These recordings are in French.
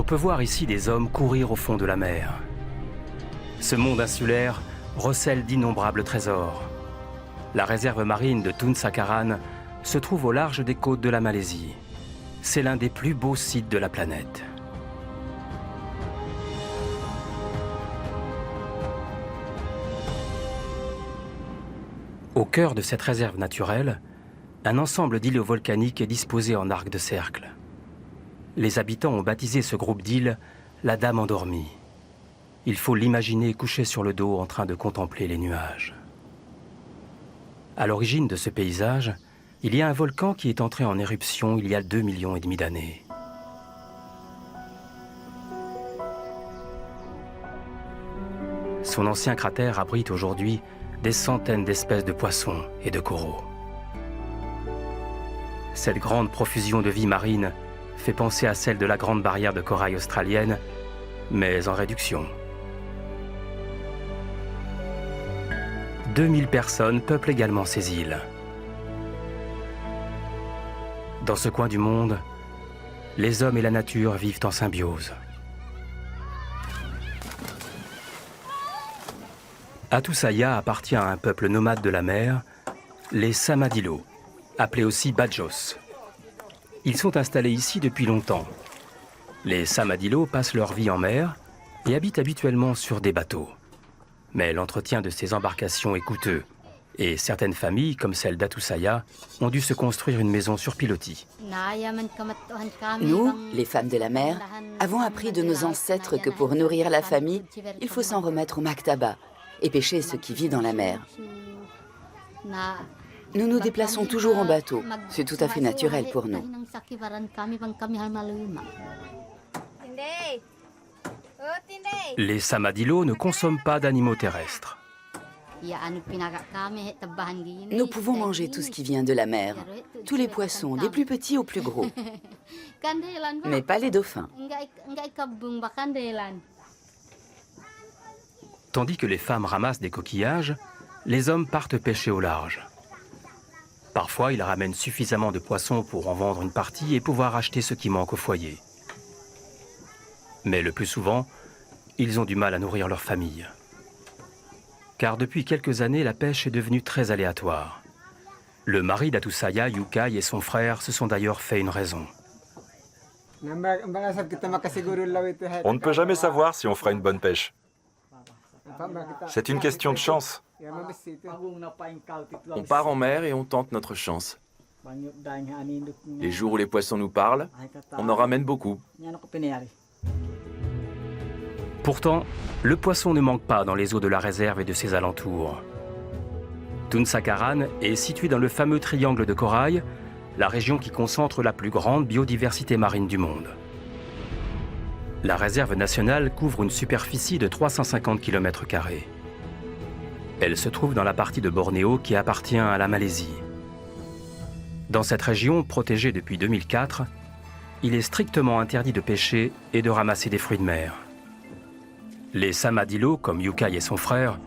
peut voir ici des hommes courir au fond de la mer. Ce monde insulaire recèle d'innombrables trésors. La réserve marine de Tun Sakaran se trouve au large des côtes de la Malaisie. C'est l'un des plus beaux sites de la planète. Au cœur de cette réserve naturelle, un ensemble d'îlots volcaniques est disposé en arc de cercle. Les habitants ont baptisé ce groupe d'îles la Dame endormie. Il faut l'imaginer couché sur le dos en train de contempler les nuages. À l'origine de ce paysage, il y a un volcan qui est entré en éruption il y a 2,5 millions d'années. Son ancien cratère abrite aujourd'hui des centaines d'espèces de poissons et de coraux. Cette grande profusion de vie marine fait penser à celle de la grande barrière de corail australienne, mais en réduction. 2000 personnes peuplent également ces îles. Dans ce coin du monde, les hommes et la nature vivent en symbiose. Atusaya appartient à un peuple nomade de la mer, les Samadilo, appelés aussi Badjos. Ils sont installés ici depuis longtemps. Les Samadilo passent leur vie en mer et habitent habituellement sur des bateaux. Mais l'entretien de ces embarcations est coûteux et certaines familles, comme celle d'Atusaya, ont dû se construire une maison sur pilotis. Nous, les femmes de la mer, avons appris de nos ancêtres que pour nourrir la famille, il faut s'en remettre au maktaba et pêcher ce qui vit dans la mer. Nous nous déplaçons toujours en bateau. C'est tout à fait naturel pour nous. Les Samadilo ne consomment pas d'animaux terrestres. Nous pouvons manger tout ce qui vient de la mer, tous les poissons, des plus petits aux plus gros, mais pas les dauphins. Tandis que les femmes ramassent des coquillages, les hommes partent pêcher au large. Parfois, ils ramènent suffisamment de poissons pour en vendre une partie et pouvoir acheter ce qui manque au foyer. Mais le plus souvent, ils ont du mal à nourrir leur famille. Car depuis quelques années, la pêche est devenue très aléatoire. Le mari d'Atusaya, Yukai, et son frère se sont d'ailleurs fait une raison. On ne peut jamais savoir si on fera une bonne pêche. C'est une question de chance. On part en mer et on tente notre chance. Les jours où les poissons nous parlent, on en ramène beaucoup. Pourtant, le poisson ne manque pas dans les eaux de la réserve et de ses alentours. Tun Sakaran est situé dans le fameux triangle de corail, la région qui concentre la plus grande biodiversité marine du monde. La réserve nationale couvre une superficie de 350 km². Elle se trouve dans la partie de Bornéo qui appartient à la Malaisie. Dans cette région, protégée depuis 2004, il est strictement interdit de pêcher et de ramasser des fruits de mer. Les Samadilo, comme Yukai et son frère,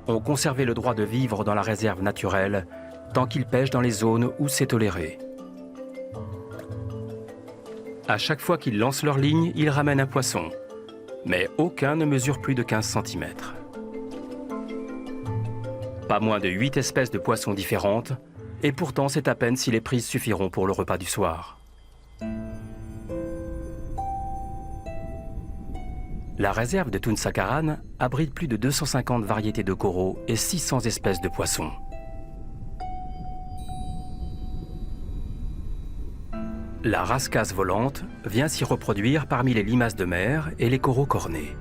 ont conservé le droit de vivre dans la réserve naturelle tant qu'ils pêchent dans les zones où c'est toléré. À chaque fois qu'ils lancent leur ligne, ils ramènent un poisson, mais aucun ne mesure plus de 15 cm. Pas moins de 8 espèces de poissons différentes, et pourtant c'est à peine si les prises suffiront pour le repas du soir. La réserve de Tun Sakaran abrite plus de 250 variétés de coraux et 600 espèces de poissons. La rascasse volante vient s'y reproduire parmi les limaces de mer et les coraux cornés.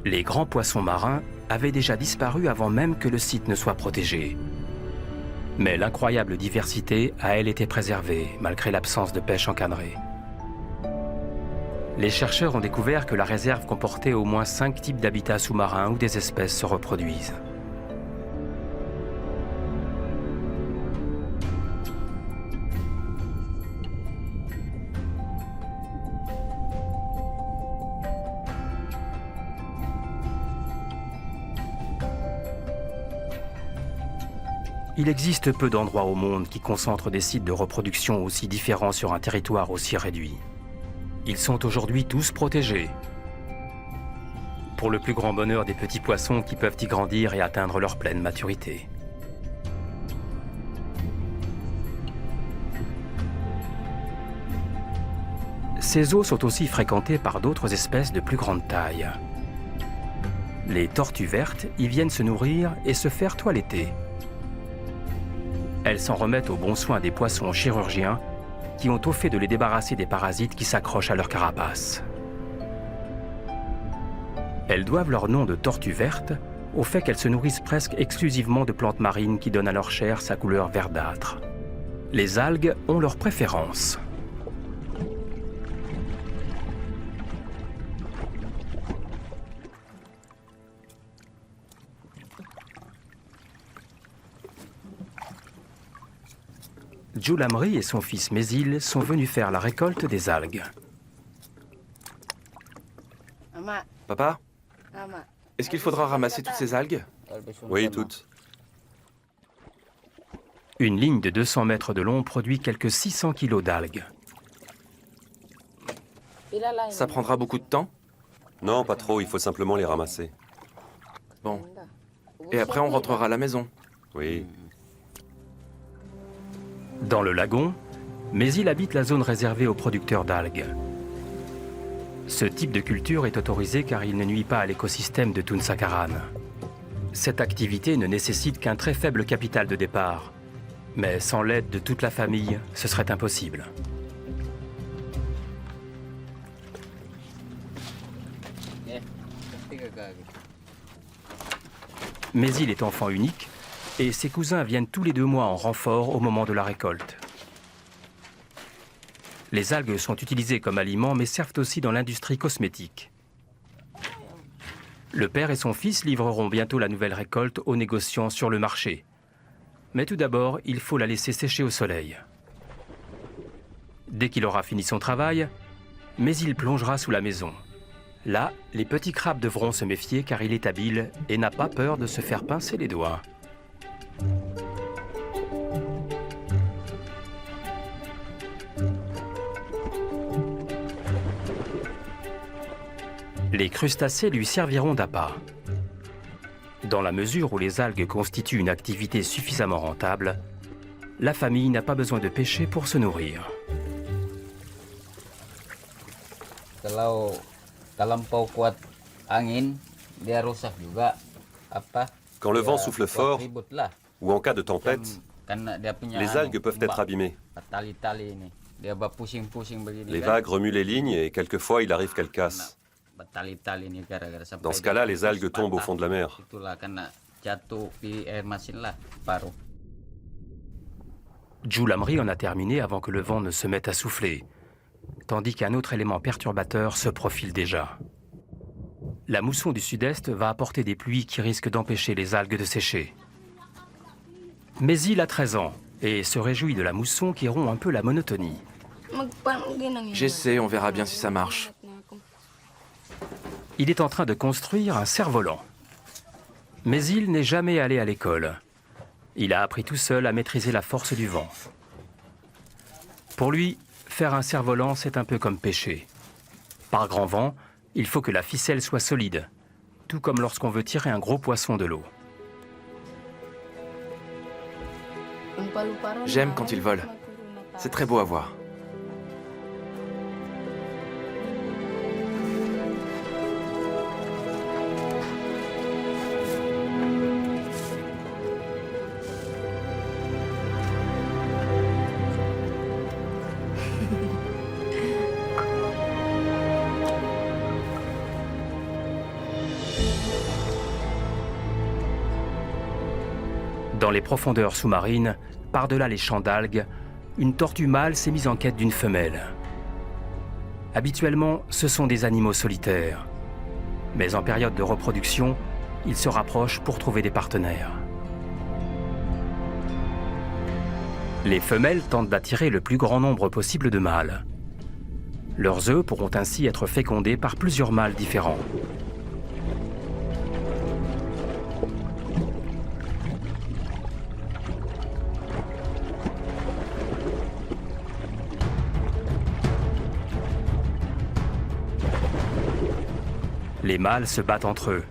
Les grands poissons marins avaient déjà disparu avant même que le site ne soit protégé. Mais l'incroyable diversité a, elle, été préservée, malgré l'absence de pêche encadrée. Les chercheurs ont découvert que la réserve comportait au moins 5 types d'habitats sous-marins où des espèces se reproduisent. Il existe peu d'endroits au monde qui concentrent des sites de reproduction aussi différents sur un territoire aussi réduit. Ils sont aujourd'hui tous protégés. Pour le plus grand bonheur des petits poissons qui peuvent y grandir et atteindre leur pleine maturité. Ces eaux sont aussi fréquentées par d'autres espèces de plus grande taille. Les tortues vertes y viennent se nourrir et se faire toiletter. Elles s'en remettent aux bons soins des poissons chirurgiens qui ont au fait de les débarrasser des parasites qui s'accrochent à leur carapace. Elles doivent leur nom de tortues vertes au fait qu'elles se nourrissent presque exclusivement de plantes marines qui donnent à leur chair sa couleur verdâtre. Les algues ont leur préférence. Djoulamri et son fils Mésil sont venus faire la récolte des algues. Papa, est-ce qu'il faudra ramasser toutes ces algues? Oui, toutes. Une ligne de 200 mètres de long produit quelques 600 kilos d'algues. Ça prendra beaucoup de temps? Non, pas trop, il faut simplement les ramasser. Bon. Et après, on rentrera à la maison. Oui. Dans le lagon, Mésil habite la zone réservée aux producteurs d'algues. Ce type de culture est autorisé car il ne nuit pas à l'écosystème de Tunsakaran. Cette activité ne nécessite qu'un très faible capital de départ. Mais sans l'aide de toute la famille, ce serait impossible. Mésil est enfant unique et ses cousins viennent tous les 2 mois en renfort au moment de la récolte. Les algues sont utilisées comme aliment mais servent aussi dans l'industrie cosmétique. Le père et son fils livreront bientôt la nouvelle récolte aux négociants sur le marché. Mais tout d'abord, il faut la laisser sécher au soleil. Dès qu'il aura fini son travail, Mésil plongera sous la maison. Là, les petits crabes devront se méfier car il est habile et n'a pas peur de se faire pincer les doigts. Les crustacés lui serviront d'appât. Dans la mesure où les algues constituent une activité suffisamment rentable, la famille n'a pas besoin de pêcher pour se nourrir. Quand le vent souffle fort, ou en cas de tempête, les algues peuvent être abîmées. Les vagues remuent les lignes et quelquefois il arrive qu'elles cassent. Dans ce cas-là, les algues tombent au fond de la mer. Djoulamri en a terminé avant que le vent ne se mette à souffler, tandis qu'un autre élément perturbateur se profile déjà. La mousson du sud-est va apporter des pluies qui risquent d'empêcher les algues de sécher. Mésil a 13 ans et se réjouit de la mousson qui rompt un peu la monotonie. J'essaie, on verra bien si ça marche. Il est en train de construire un cerf-volant. Mais il n'est jamais allé à l'école. Il a appris tout seul à maîtriser la force du vent. Pour lui, faire un cerf-volant, c'est un peu comme pêcher. Par grand vent, il faut que la ficelle soit solide, tout comme lorsqu'on veut tirer un gros poisson de l'eau. J'aime quand ils volent. C'est très beau à voir. Dans les profondeurs sous-marines, par-delà les champs d'algues, une tortue mâle s'est mise en quête d'une femelle. Habituellement, ce sont des animaux solitaires. Mais en période de reproduction, ils se rapprochent pour trouver des partenaires. Les femelles tentent d'attirer le plus grand nombre possible de mâles. Leurs œufs pourront ainsi être fécondés par plusieurs mâles différents. Les mâles se battent entre eux.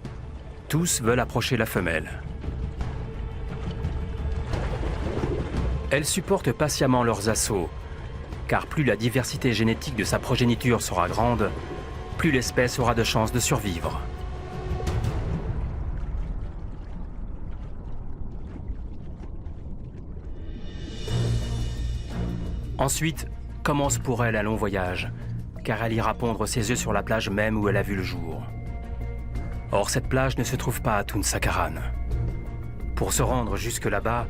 Tous veulent approcher la femelle. Elle supporte patiemment leurs assauts, car plus la diversité génétique de sa progéniture sera grande, plus l'espèce aura de chances de survivre. Ensuite, commence pour elle un long voyage, car elle ira pondre ses œufs sur la plage même où elle a vu le jour. Or, cette plage ne se trouve pas à Tun Sakaran. Pour se rendre jusque là-bas,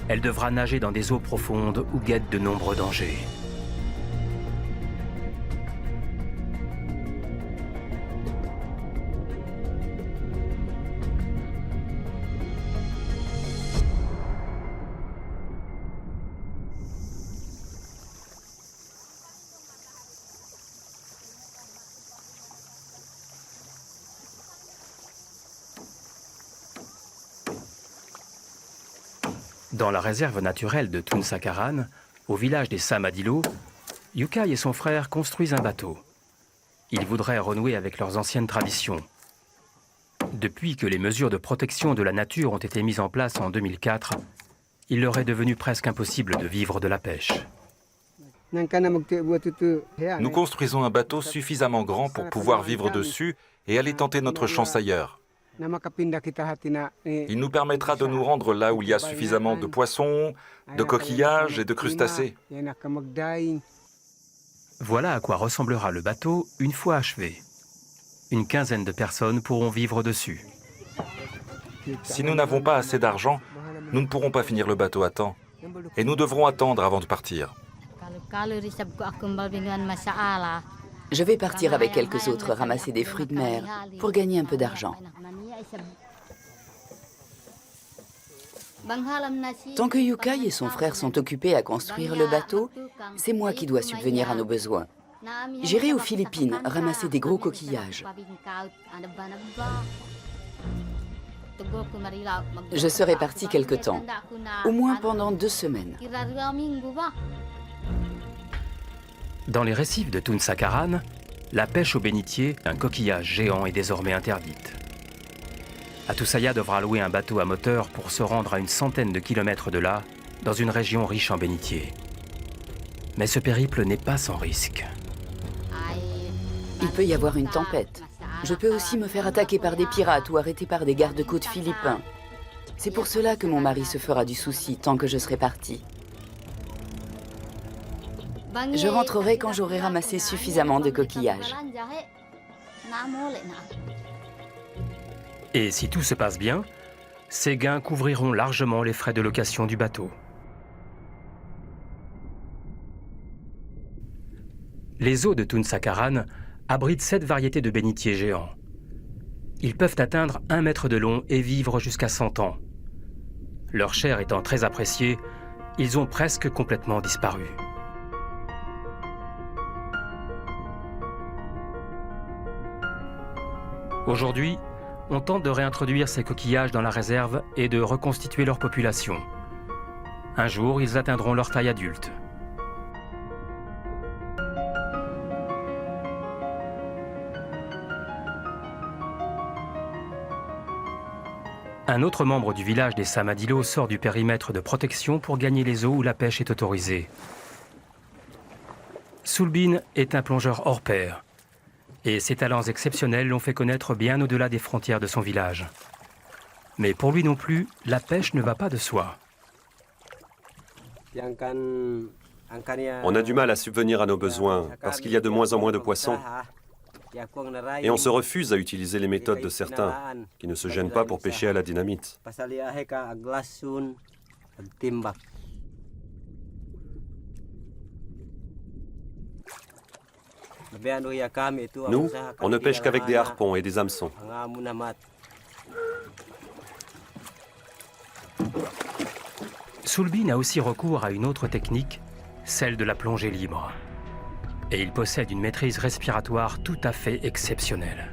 elle devra nager dans des eaux profondes où guettent de nombreux dangers. Dans la réserve naturelle de Tun Sakaran, au village des Samadilo, Yukai et son frère construisent un bateau. Ils voudraient renouer avec leurs anciennes traditions. Depuis que les mesures de protection de la nature ont été mises en place en 2004, il leur est devenu presque impossible de vivre de la pêche. Nous construisons un bateau suffisamment grand pour pouvoir vivre dessus et aller tenter notre chance ailleurs. Il nous permettra de nous rendre là où il y a suffisamment de poissons, de coquillages et de crustacés. Voilà à quoi ressemblera le bateau une fois achevé. Une quinzaine de personnes pourront vivre dessus. Si nous n'avons pas assez d'argent, nous ne pourrons pas finir le bateau à temps. Et nous devrons attendre avant de partir. Je vais partir avec quelques autres ramasser des fruits de mer pour gagner un peu d'argent. Tant que Yukai et son frère sont occupés à construire le bateau, c'est moi qui dois subvenir à nos besoins. J'irai aux Philippines ramasser des gros coquillages. Je serai partie quelque temps, au moins pendant 2 semaines. Dans les récifs de Tun Sakaran, la pêche au bénitier, un coquillage géant, est désormais interdite. Atusaya devra louer un bateau à moteur pour se rendre à une centaine de kilomètres de là, dans une région riche en bénitier. Mais ce périple n'est pas sans risque. Il peut y avoir une tempête. Je peux aussi me faire attaquer par des pirates ou arrêter par des gardes-côtes philippins. C'est pour cela que mon mari se fera du souci tant que je serai partie. Je rentrerai quand j'aurai ramassé suffisamment de coquillages. Et si tout se passe bien, ces gains couvriront largement les frais de location du bateau. Les eaux de Tun Sakaran abritent 7 variétés de bénitiers géants. Ils peuvent atteindre 1 mètre de long et vivre jusqu'à 100 ans. Leur chair étant très appréciée, ils ont presque complètement disparu. Aujourd'hui, on tente de réintroduire ces coquillages dans la réserve et de reconstituer leur population. Un jour, ils atteindront leur taille adulte. Un autre membre du village des Samadilo sort du périmètre de protection pour gagner les eaux où la pêche est autorisée. Sulbin est un plongeur hors pair. Et ses talents exceptionnels l'ont fait connaître bien au-delà des frontières de son village. Mais pour lui non plus, la pêche ne va pas de soi. On a du mal à subvenir à nos besoins parce qu'il y a de moins en moins de poissons. Et on se refuse à utiliser les méthodes de certains qui ne se gênent pas pour pêcher à la dynamite. Nous, on ne pêche qu'avec des harpons et des hameçons. Sulbin a aussi recours à une autre technique, celle de la plongée libre. Et il possède une maîtrise respiratoire tout à fait exceptionnelle.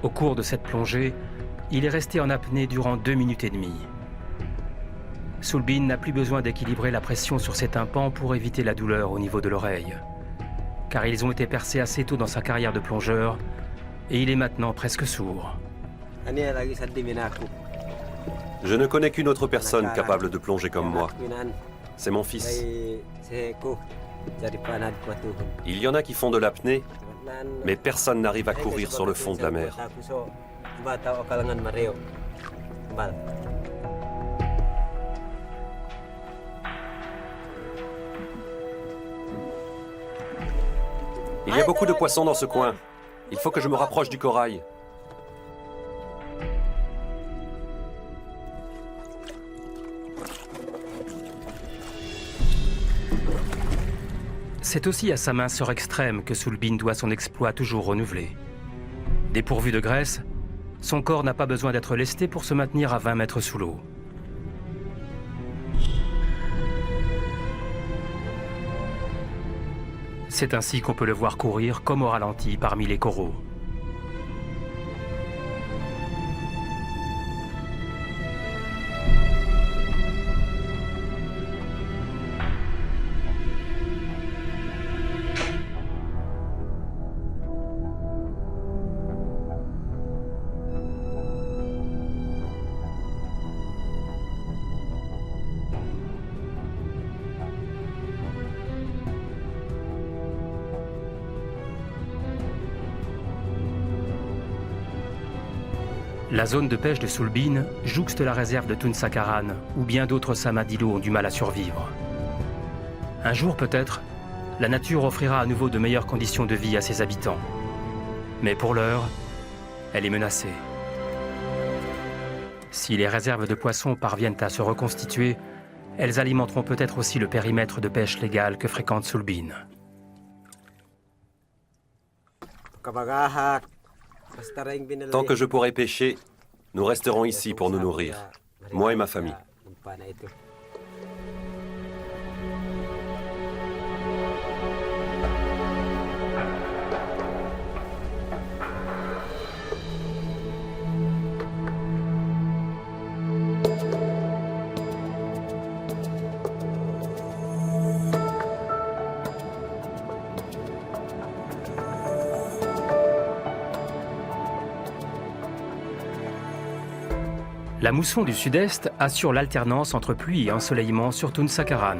Au cours de cette plongée, il est resté en apnée durant 2 minutes et demie. Sulbin n'a plus besoin d'équilibrer la pression sur ses tympans pour éviter la douleur au niveau de l'oreille, car ils ont été percés assez tôt dans sa carrière de plongeur et il est maintenant presque sourd. Je ne connais qu'une autre personne capable de plonger comme moi. C'est mon fils. Il y en a qui font de l'apnée, mais personne n'arrive à courir sur le fond de la mer. Il y a beaucoup de poissons dans ce coin. Il faut que je me rapproche du corail. C'est aussi à sa minceur extrême que Soulbine doit son exploit toujours renouvelé. Dépourvu de graisse, son corps n'a pas besoin d'être lesté pour se maintenir à 20 mètres sous l'eau. C'est ainsi qu'on peut le voir courir comme au ralenti parmi les coraux. La zone de pêche de Soulbine jouxte la réserve de Tunsakaran, où bien d'autres samadillos ont du mal à survivre. Un jour peut-être, la nature offrira à nouveau de meilleures conditions de vie à ses habitants. Mais pour l'heure, elle est menacée. Si les réserves de poissons parviennent à se reconstituer, elles alimenteront peut-être aussi le périmètre de pêche légale que fréquente Soulbine. Tant que je pourrai pêcher, nous resterons ici pour nous nourrir, moi et ma famille. La mousson du sud-est assure l'alternance entre pluie et ensoleillement sur Tunsakaran.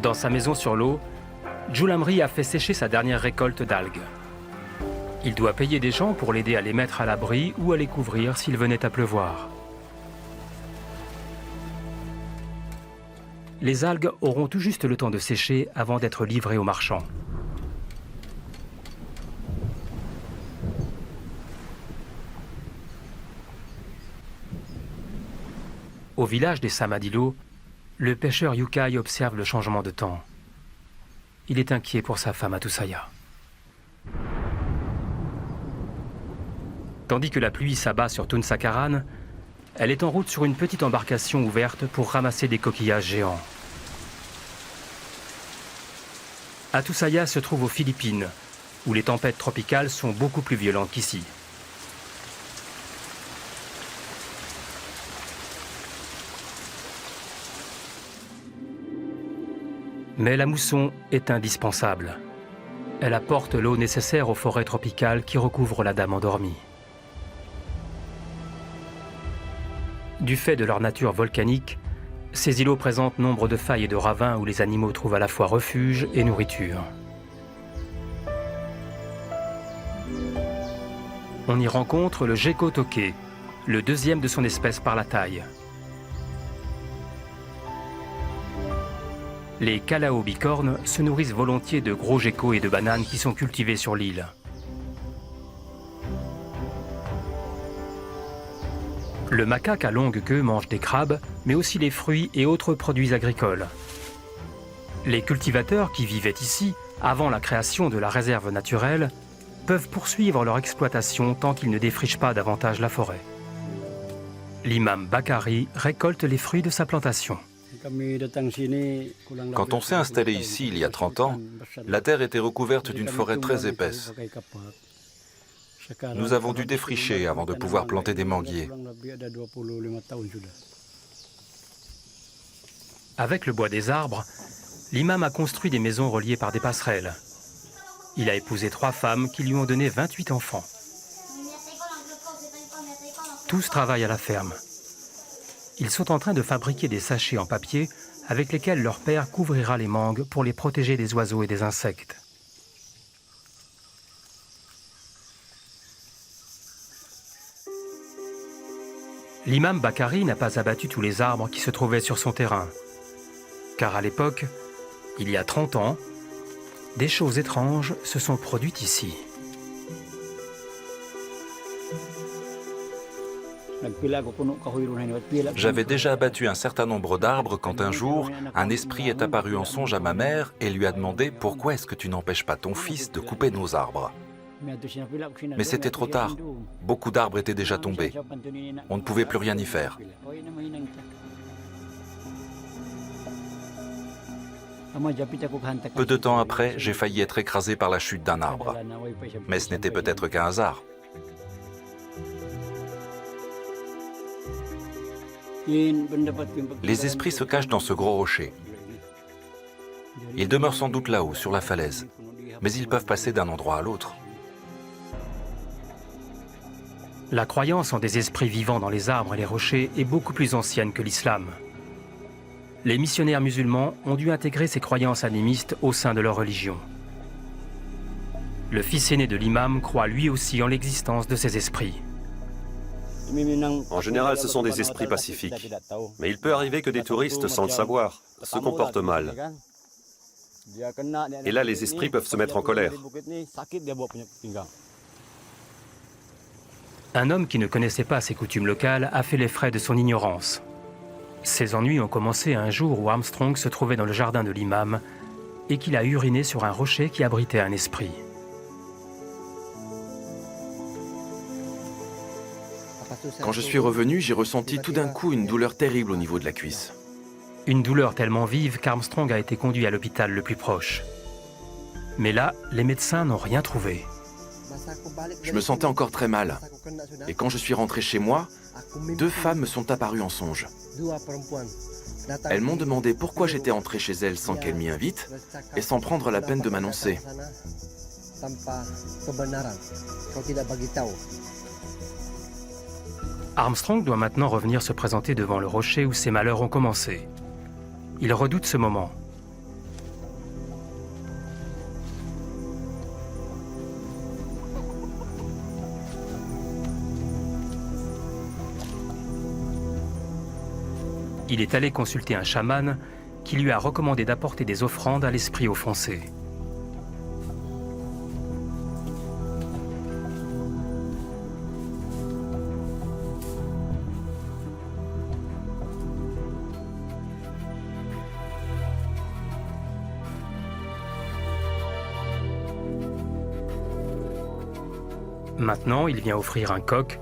Dans sa maison sur l'eau, Julamri a fait sécher sa dernière récolte d'algues. Il doit payer des gens pour l'aider à les mettre à l'abri ou à les couvrir s'il venait à pleuvoir. Les algues auront tout juste le temps de sécher avant d'être livrées aux marchands. Au village des Samadillos, le pêcheur Yukai observe le changement de temps. Il est inquiet pour sa femme Atusaya. Tandis que la pluie s'abat sur Tunsakaran, elle est en route sur une petite embarcation ouverte pour ramasser des coquillages géants. Atusaya se trouve aux Philippines, où les tempêtes tropicales sont beaucoup plus violentes qu'ici. Mais la mousson est indispensable. Elle apporte l'eau nécessaire aux forêts tropicales qui recouvrent la Dame endormie. Du fait de leur nature volcanique, ces îlots présentent nombre de failles et de ravins où les animaux trouvent à la fois refuge et nourriture. On y rencontre le gecko toqué, le deuxième de son espèce par la taille. Les calao bicornes se nourrissent volontiers de gros geckos et de bananes qui sont cultivés sur l'île. Le macaque à longue queue mange des crabes, mais aussi les fruits et autres produits agricoles. Les cultivateurs qui vivaient ici, avant la création de la réserve naturelle, peuvent poursuivre leur exploitation tant qu'ils ne défrichent pas davantage la forêt. L'imam Bakari récolte les fruits de sa plantation. Quand on s'est installé ici il y a 30 ans, la terre était recouverte d'une forêt très épaisse. Nous avons dû défricher avant de pouvoir planter des manguiers. Avec le bois des arbres, l'imam a construit des maisons reliées par des passerelles. Il a épousé 3 femmes qui lui ont donné 28 enfants. Tous travaillent à la ferme. Ils sont en train de fabriquer des sachets en papier avec lesquels leur père couvrira les mangues pour les protéger des oiseaux et des insectes. L'imam Bakari n'a pas abattu tous les arbres qui se trouvaient sur son terrain. Car à l'époque, il y a 30 ans, des choses étranges se sont produites ici. J'avais déjà abattu un certain nombre d'arbres quand un jour, un esprit est apparu en songe à ma mère et lui a demandé « Pourquoi est-ce que tu n'empêches pas ton fils de couper nos arbres ?» Mais c'était trop tard. Beaucoup d'arbres étaient déjà tombés. On ne pouvait plus rien y faire. Peu de temps après, j'ai failli être écrasé par la chute d'un arbre. Mais ce n'était peut-être qu'un hasard. Les esprits se cachent dans ce gros rocher. Ils demeurent sans doute là-haut, sur la falaise. Mais ils peuvent passer d'un endroit à l'autre. La croyance en des esprits vivants dans les arbres et les rochers est beaucoup plus ancienne que l'islam. Les missionnaires musulmans ont dû intégrer ces croyances animistes au sein de leur religion. Le fils aîné de l'imam croit lui aussi en l'existence de ces esprits. En général, ce sont des esprits pacifiques. Mais il peut arriver que des touristes, sans le savoir, se comportent mal. Et là, les esprits peuvent se mettre en colère. Un homme qui ne connaissait pas ces coutumes locales a fait les frais de son ignorance. Ses ennuis ont commencé un jour où Armstrong se trouvait dans le jardin de l'imam et qu'il a uriné sur un rocher qui abritait un esprit. Quand je suis revenu, j'ai ressenti tout d'un coup une douleur terrible au niveau de la cuisse. Une douleur tellement vive qu'Armstrong a été conduit à l'hôpital le plus proche. Mais là, les médecins n'ont rien trouvé. Je me sentais encore très mal. Et quand je suis rentré chez moi, 2 femmes me sont apparues en songe. Elles m'ont demandé pourquoi j'étais entré chez elles sans qu'elles m'y invitent et sans prendre la peine de m'annoncer. Armstrong doit maintenant revenir se présenter devant le rocher où ses malheurs ont commencé. Il redoute ce moment. Il est allé consulter un chaman qui lui a recommandé d'apporter des offrandes à l'esprit offensé. Maintenant, il vient offrir un coq,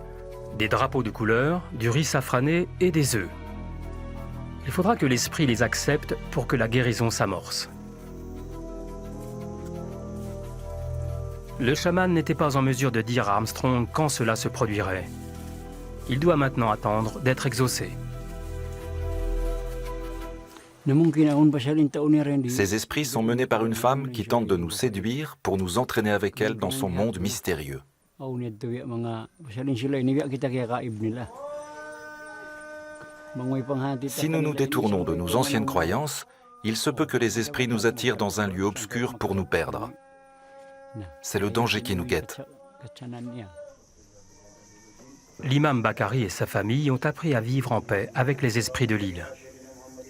des drapeaux de couleur, du riz safrané et des œufs. Il faudra que l'esprit les accepte pour que la guérison s'amorce. Le chaman n'était pas en mesure de dire à Armstrong quand cela se produirait. Il doit maintenant attendre d'être exaucé. Ces esprits sont menés par une femme qui tente de nous séduire pour nous entraîner avec elle dans son monde mystérieux. Si nous nous détournons de nos anciennes croyances, il se peut que les esprits nous attirent dans un lieu obscur pour nous perdre. C'est le danger qui nous guette. L'imam Bakari et sa famille ont appris à vivre en paix avec les esprits de l'île.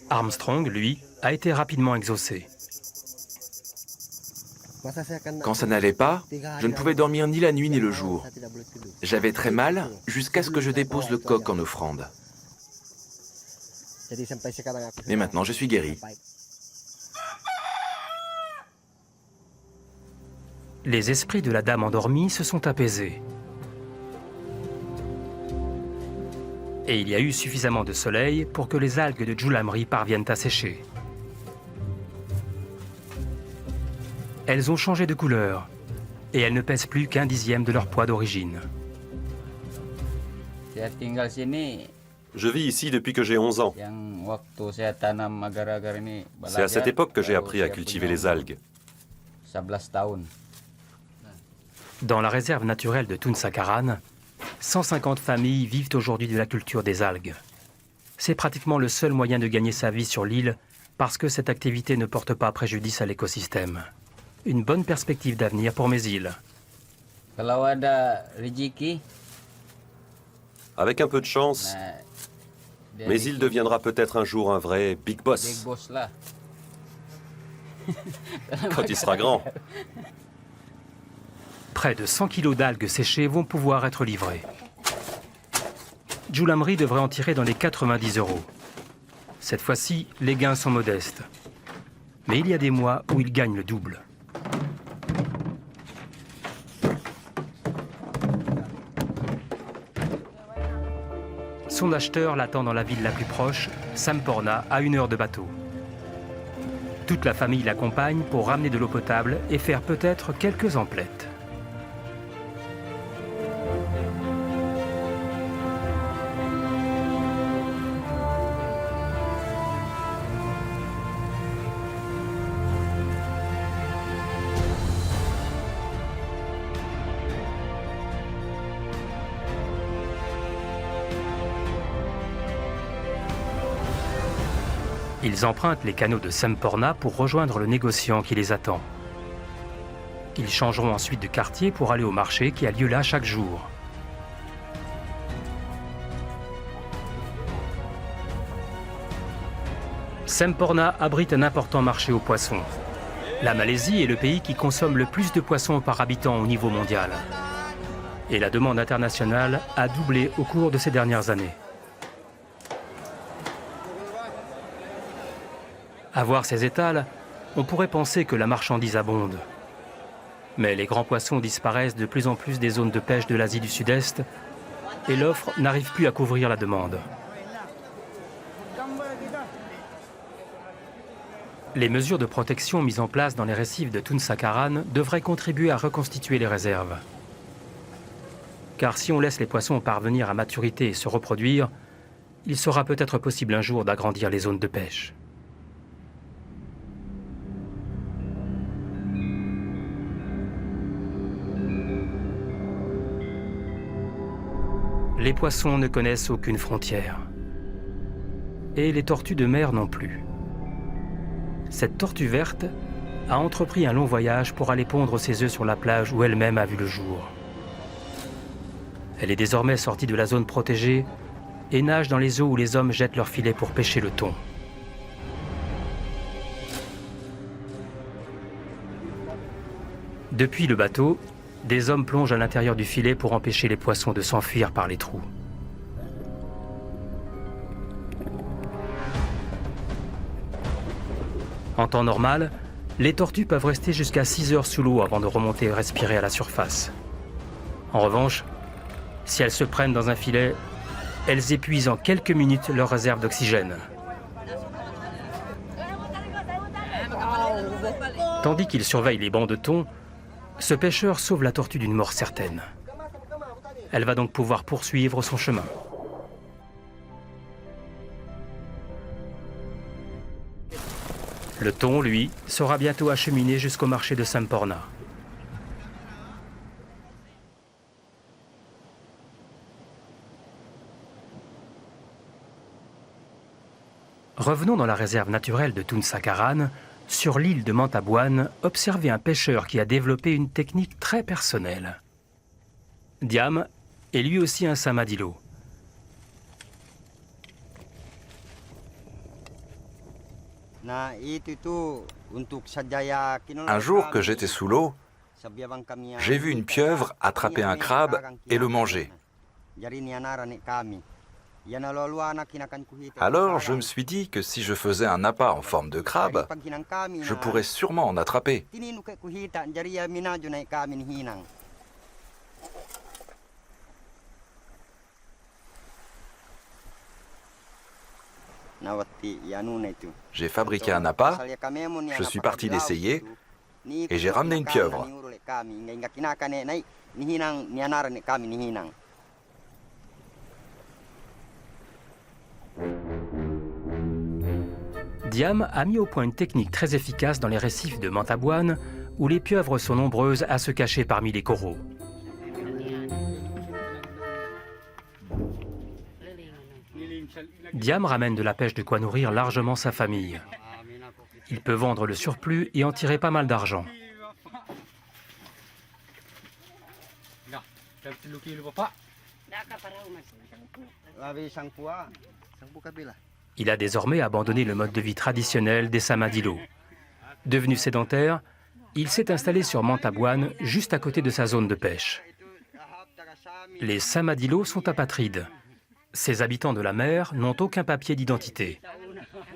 Armstrong, lui, a été rapidement exaucé. Quand ça n'allait pas, je ne pouvais dormir ni la nuit ni le jour. J'avais très mal jusqu'à ce que je dépose le coq en offrande. Mais maintenant, je suis guéri. Les esprits de la dame endormie se sont apaisés. Et il y a eu suffisamment de soleil pour que les algues de Julamri parviennent à sécher. Elles ont changé de couleur et elles ne pèsent plus qu'1 dixième de leur poids d'origine. Je vis ici depuis que j'ai 11 ans. C'est à cette époque que j'ai appris à cultiver les algues. Dans la réserve naturelle de Tun Sakaran, 150 familles vivent aujourd'hui de la culture des algues. C'est pratiquement le seul moyen de gagner sa vie sur l'île parce que cette activité ne porte pas préjudice à l'écosystème. Une bonne perspective d'avenir pour mes îles. Avec un peu de chance, mes îles deviendra peut-être un jour un vrai big boss. Quand il sera grand. Près de 100 kilos d'algues séchées vont pouvoir être livrées. Julamri devrait en tirer dans les 90 €. Cette fois-ci, les gains sont modestes. Mais il y a des mois où il gagne le double. Son acheteur l'attend dans la ville la plus proche, Samporna, à 1 heure de bateau. Toute la famille l'accompagne pour ramener de l'eau potable et faire peut-être quelques emplettes. Ils empruntent les canaux de Semporna pour rejoindre le négociant qui les attend. Ils changeront ensuite de quartier pour aller au marché qui a lieu là chaque jour. Semporna abrite un important marché aux poissons. La Malaisie est le pays qui consomme le plus de poissons par habitant au niveau mondial. Et la demande internationale a doublé au cours de ces dernières années. À voir ces étals, on pourrait penser que la marchandise abonde. Mais les grands poissons disparaissent de plus en plus des zones de pêche de l'Asie du Sud-Est et l'offre n'arrive plus à couvrir la demande. Les mesures de protection mises en place dans les récifs de Tun Sakaran devraient contribuer à reconstituer les réserves. Car si on laisse les poissons parvenir à maturité et se reproduire, il sera peut-être possible un jour d'agrandir les zones de pêche. Les poissons ne connaissent aucune frontière. Et les tortues de mer non plus. Cette tortue verte a entrepris un long voyage pour aller pondre ses œufs sur la plage où elle-même a vu le jour. Elle est désormais sortie de la zone protégée et nage dans les eaux où les hommes jettent leurs filets pour pêcher le thon. Depuis le bateau, des hommes plongent à l'intérieur du filet pour empêcher les poissons de s'enfuir par les trous. En temps normal, les tortues peuvent rester jusqu'à 6 heures sous l'eau avant de remonter et respirer à la surface. En revanche, si elles se prennent dans un filet, elles épuisent en quelques minutes leur réserve d'oxygène. Tandis qu'ils surveillent les bancs de thon, ce pêcheur sauve la tortue d'une mort certaine. Elle va donc pouvoir poursuivre son chemin. Le thon, lui, sera bientôt acheminé jusqu'au marché de Semporna. Revenons dans la réserve naturelle de Tun Sakaran. Sur l'île de Mantabuan, observez un pêcheur qui a développé une technique très personnelle. Diam est lui aussi un samadilo. Un jour que j'étais sous l'eau, j'ai vu une pieuvre attraper un crabe et le manger. Alors je me suis dit que si je faisais un appât en forme de crabe, je pourrais sûrement en attraper. J'ai fabriqué un appât, je suis parti l'essayer et j'ai ramené une pieuvre. Diam a mis au point une technique très efficace dans les récifs de Mantabuan, où les pieuvres sont nombreuses à se cacher parmi les coraux. Diam ramène de la pêche de quoi nourrir largement sa famille. Il peut vendre le surplus et en tirer pas mal d'argent. Il a désormais abandonné le mode de vie traditionnel des Samadilo. Devenu sédentaire, il s'est installé sur Mantabouane, juste à côté de sa zone de pêche. Les Samadilo sont apatrides. Ces habitants de la mer n'ont aucun papier d'identité.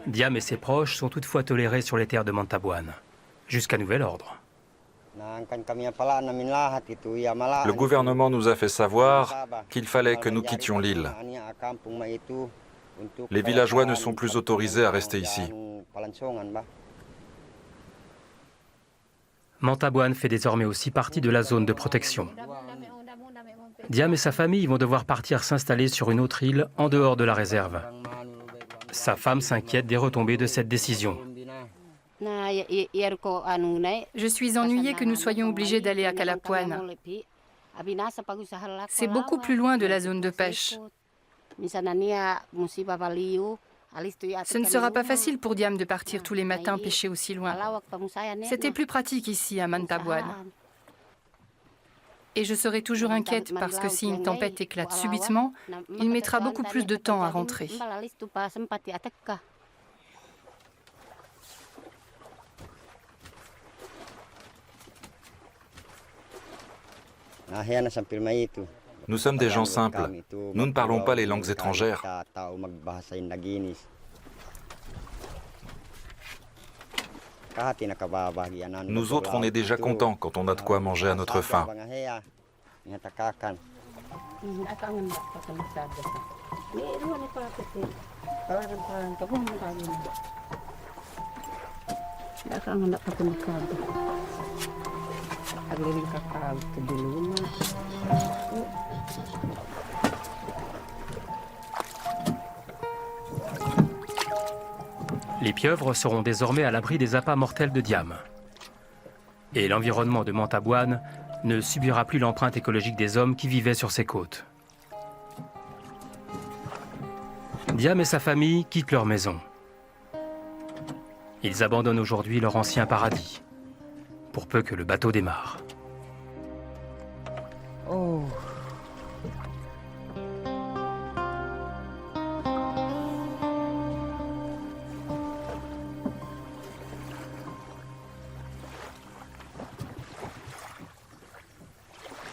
Diam et ses proches sont toutefois tolérés sur les terres de Mantabouane, jusqu'à nouvel ordre. Le gouvernement nous a fait savoir qu'il fallait que nous quittions l'île. Les villageois ne sont plus autorisés à rester ici. Mantabouane fait désormais aussi partie de la zone de protection. Diam et sa famille vont devoir partir s'installer sur une autre île en dehors de la réserve. Sa femme s'inquiète des retombées de cette décision. Je suis ennuyée que nous soyons obligés d'aller à Calapuane. C'est beaucoup plus loin de la zone de pêche. Ce ne sera pas facile pour Diam de partir tous les matins pêcher aussi loin. C'était plus pratique ici à Mantabouane. Et je serai toujours inquiète parce que si une tempête éclate subitement, il mettra beaucoup plus de temps à rentrer. Nous sommes des gens simples. Nous ne parlons pas les langues étrangères. Nous autres, on est déjà contents quand on a de quoi manger à notre faim. Les pieuvres seront désormais à l'abri des appâts mortels de Diam. Et l'environnement de Mantabouane ne subira plus l'empreinte écologique des hommes qui vivaient sur ses côtes. Diam et sa famille quittent leur maison. Ils abandonnent aujourd'hui leur ancien paradis, pour peu que le bateau démarre.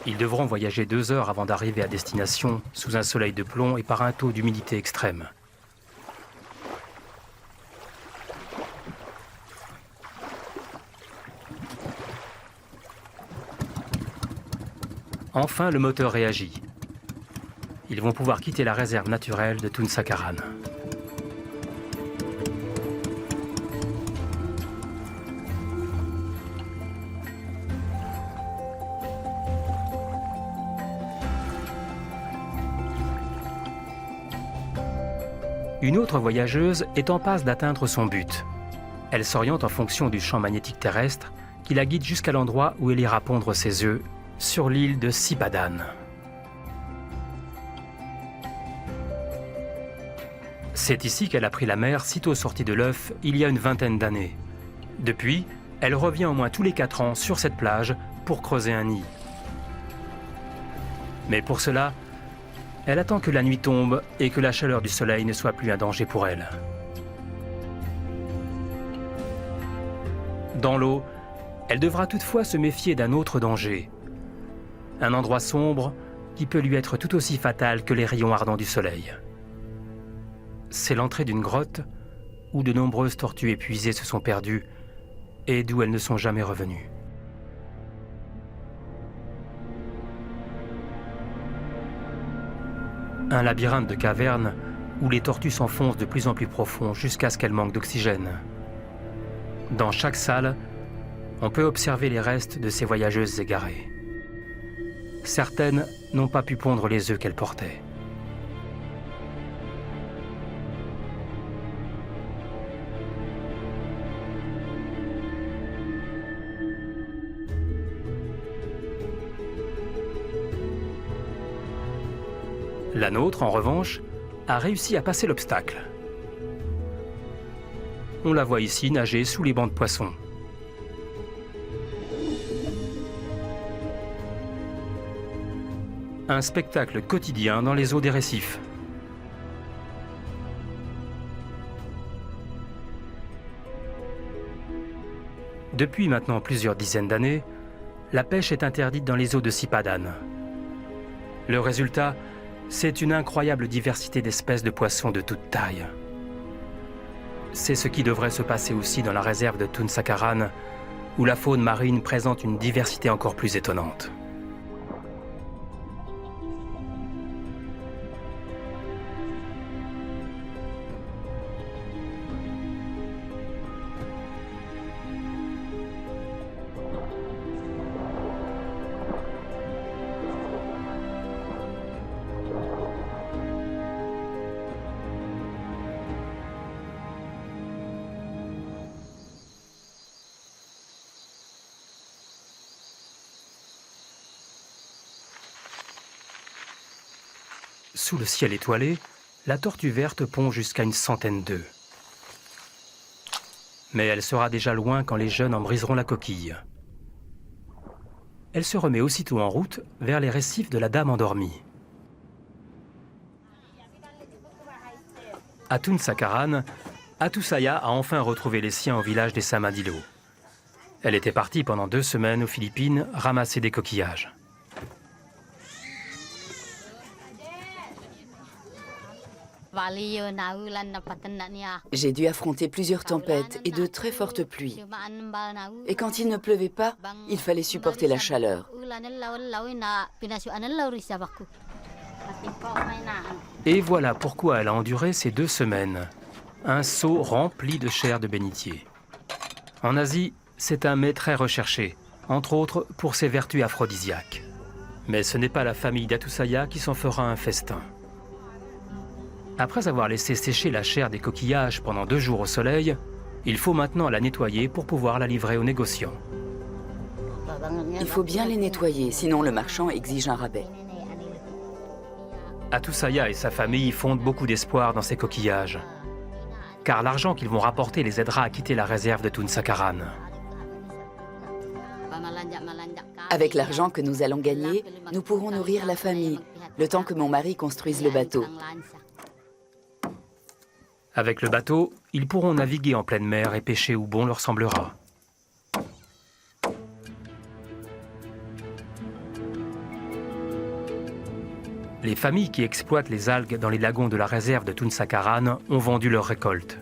Ils devront voyager 2 heures avant d'arriver à destination sous un soleil de plomb et par un taux d'humidité extrême. Enfin, le moteur réagit. Ils vont pouvoir quitter la réserve naturelle de Tunsakaran. Une autre voyageuse est en passe d'atteindre son but. Elle s'oriente en fonction du champ magnétique terrestre qui la guide jusqu'à l'endroit où elle ira pondre ses œufs, sur l'île de Sipadan. C'est ici qu'elle a pris la mer sitôt sortie de l'œuf il y a une vingtaine d'années. Depuis, elle revient au moins tous les 4 ans sur cette plage pour creuser un nid. Mais pour cela, elle attend que la nuit tombe et que la chaleur du soleil ne soit plus un danger pour elle. Dans l'eau, elle devra toutefois se méfier d'un autre danger. Un endroit sombre qui peut lui être tout aussi fatal que les rayons ardents du soleil. C'est l'entrée d'une grotte où de nombreuses tortues épuisées se sont perdues et d'où elles ne sont jamais revenues. Un labyrinthe de cavernes où les tortues s'enfoncent de plus en plus profond jusqu'à ce qu'elles manquent d'oxygène. Dans chaque salle, on peut observer les restes de ces voyageuses égarées. Certaines n'ont pas pu pondre les œufs qu'elles portaient. La nôtre, en revanche, a réussi à passer l'obstacle. On la voit ici nager sous les bancs de poissons. Un spectacle quotidien dans les eaux des récifs. Depuis maintenant plusieurs dizaines d'années, la pêche est interdite dans les eaux de Sipadan. Le résultat, c'est une incroyable diversité d'espèces de poissons de toute taille. C'est ce qui devrait se passer aussi dans la réserve de Tun Sakaran, où la faune marine présente une diversité encore plus étonnante. Sous le ciel étoilé, la tortue verte pond jusqu'à une centaine d'œufs. Mais elle sera déjà loin quand les jeunes en briseront la coquille. Elle se remet aussitôt en route vers les récifs de la Dame endormie. À Tun Sakaran, Atusaya a enfin retrouvé les siens au village des Samadilo. Elle était partie pendant 2 semaines aux Philippines ramasser des coquillages. J'ai dû affronter plusieurs tempêtes et de très fortes pluies. Et quand il ne pleuvait pas, il fallait supporter la chaleur. Et voilà pourquoi elle a enduré ces 2 semaines. Un seau rempli de chair de bénitier. En Asie, c'est un mets très recherché, entre autres pour ses vertus aphrodisiaques. Mais ce n'est pas la famille d'Atusaya qui s'en fera un festin. Après avoir laissé sécher la chair des coquillages pendant 2 jours au soleil, il faut maintenant la nettoyer pour pouvoir la livrer aux négociants. Il faut bien les nettoyer, sinon le marchand exige un rabais. Atusaya et sa famille fondent beaucoup d'espoir dans ces coquillages, car l'argent qu'ils vont rapporter les aidera à quitter la réserve de Tun Sakaran. Avec l'argent que nous allons gagner, nous pourrons nourrir la famille, le temps que mon mari construise le bateau. Avec le bateau, ils pourront naviguer en pleine mer et pêcher où bon leur semblera. Les familles qui exploitent les algues dans les lagons de la réserve de Tun Sakaran ont vendu leur récolte.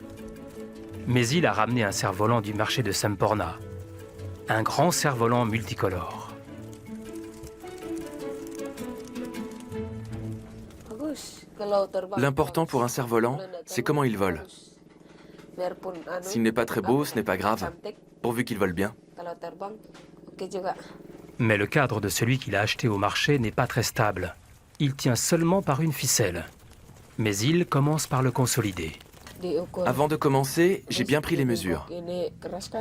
Mais il a ramené un cerf-volant du marché de Semporna. Un grand cerf-volant multicolore. L'important pour un cerf-volant, c'est comment il vole. S'il n'est pas très beau, ce n'est pas grave, pourvu qu'il vole bien. Mais le cadre de celui qu'il a acheté au marché n'est pas très stable. Il tient seulement par une ficelle. Mais il commence par le consolider. Avant de commencer, j'ai bien pris les mesures.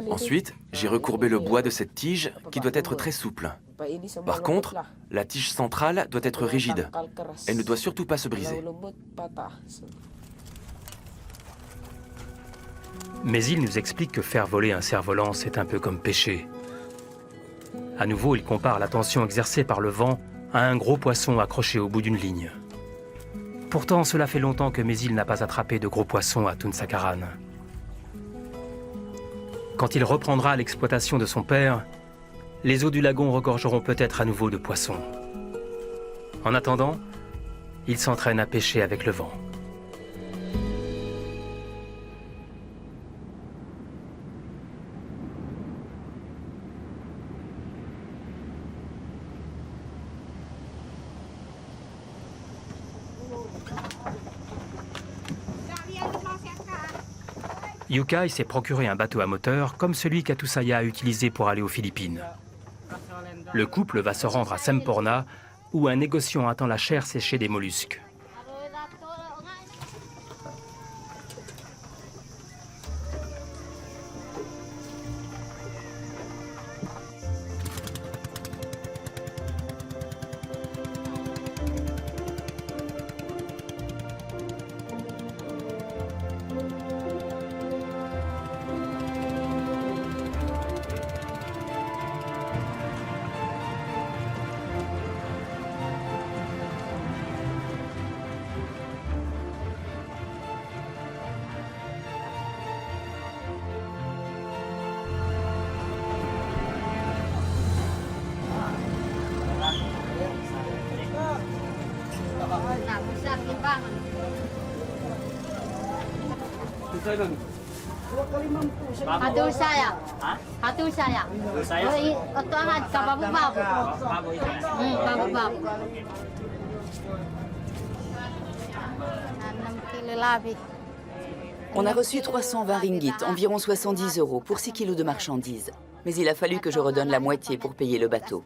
Ensuite, j'ai recourbé le bois de cette tige qui doit être très souple. Par contre, la tige centrale doit être rigide. Elle ne doit surtout pas se briser. Mais il nous explique que faire voler un cerf-volant, c'est un peu comme pêcher. À nouveau, il compare la tension exercée par le vent à un gros poisson accroché au bout d'une ligne. Pourtant, cela fait longtemps que Mésil n'a pas attrapé de gros poissons à Tun Sakaran. Quand il reprendra l'exploitation de son père, les eaux du lagon regorgeront peut-être à nouveau de poissons. En attendant, il s'entraîne à pêcher avec le vent. Yukai s'est procuré un bateau à moteur comme celui qu'Atusaya a utilisé pour aller aux Philippines. Le couple va se rendre à Semporna, où un négociant attend la chair séchée des mollusques. On a reçu 320 ringgit, environ 70 € pour 6 kilos de marchandises. Mais il a fallu que je redonne la moitié pour payer le bateau.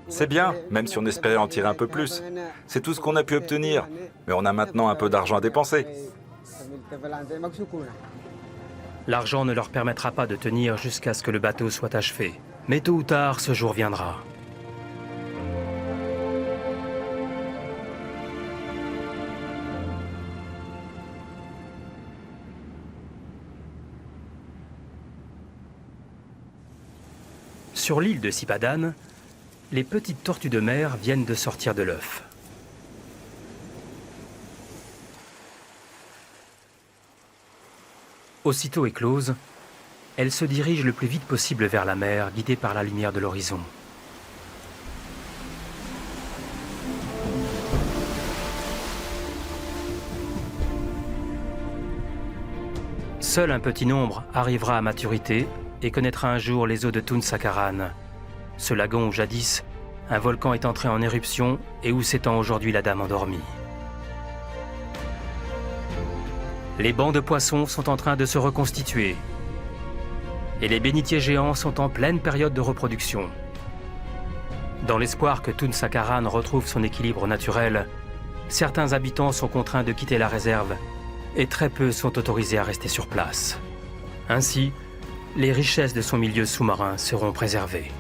C'est bien, même si on espérait en tirer un peu plus. C'est tout ce qu'on a pu obtenir, mais on a maintenant un peu d'argent à dépenser. L'argent ne leur permettra pas de tenir jusqu'à ce que le bateau soit achevé. Mais tôt ou tard, ce jour viendra. Sur l'île de Sipadan, les petites tortues de mer viennent de sortir de l'œuf. Aussitôt écloses, elles se dirigent le plus vite possible vers la mer, guidées par la lumière de l'horizon. Seul un petit nombre arrivera à maturité et connaîtra un jour les eaux de Tun Sakaran, ce lagon où jadis un volcan est entré en éruption et où s'étend aujourd'hui la Dame endormie. Les bancs de poissons sont en train de se reconstituer et les bénitiers géants sont en pleine période de reproduction. Dans l'espoir que Tun Sakaran retrouve son équilibre naturel, certains habitants sont contraints de quitter la réserve et très peu sont autorisés à rester sur place. Ainsi, les richesses de son milieu sous-marin seront préservées.